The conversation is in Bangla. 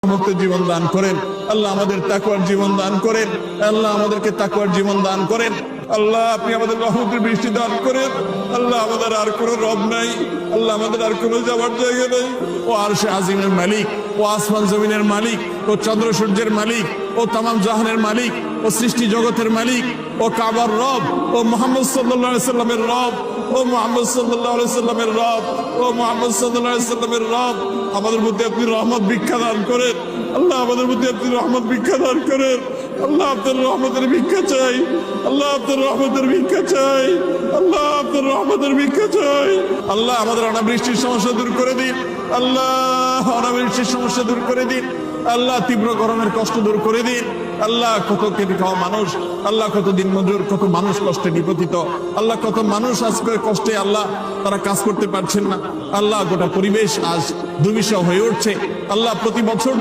রহমতের জীবন দান করেন। আল্লাহ আমাদের তাকওয়ার জীবন দান করেন। আল্লাহ আমাদেরকে তাকওয়ার জীবন দান করেন। আল্লাহ আপনি আমাদের রহমতের বৃষ্টি দান করেন। আল্লাহ আমাদের আর কোনো রব নাই, আল্লাহ আমাদের আর কোনো যাওয়ার জায়গা নেই। ও আরশে আজিমের মালিক, ও আসমান জমিনের মালিক, ও চন্দ্র সূর্যের মালিক, ও তামাম জাহানের মালিক, ও সৃষ্টি জগতের মালিক, ও কাবার রব, ও মুহাম্মদ সাল্লাল্লাহু আলাইহি সাল্লামের রব, ও মুহাম্মদ সাল্লাল্লাহু আলাইহি সাল্লামের রব, ও মুহাম্মদ সাল্লাল্লাহু আলাইহি সাল্লামের রব, আমাদের মধ্যে আপনি রহমত ভিক্ষা দান করেন। আল্লাহ আমাদের মধ্যে আপনি রহমত ভিক্ষা দান করেন। আল্লাহ আপনার রহমতের ভিক্ষা চাই। আল্লাহ আপনার রহমতের ভিক্ষা চাই। আল্লাহ আপনার রহমতের ভিক্ষা চাই। আল্লাহ আমাদের অনাবৃষ্টির সমস্যা দূর করে দিন। আল্লাহ অনাবৃষ্টির সমস্যা দূর করে দিন। আল্লাহ তীব্র গরমের কষ্ট দূর করে দিন। আল্লাহ কত খেটে খাওয়া মানুষ, আল্লাহ কত দিন মজুর, কত মানুষ কষ্টে নিপতিত। আল্লাহ কত মানুষ আজকে কষ্টে আল্লাহ তারা কাজ করতে পারছেন না। আল্লাহ গোটা পরিবেশ আজ দুর্বিষহ হয়ে উঠছে। আল্লাহ প্রতি বছর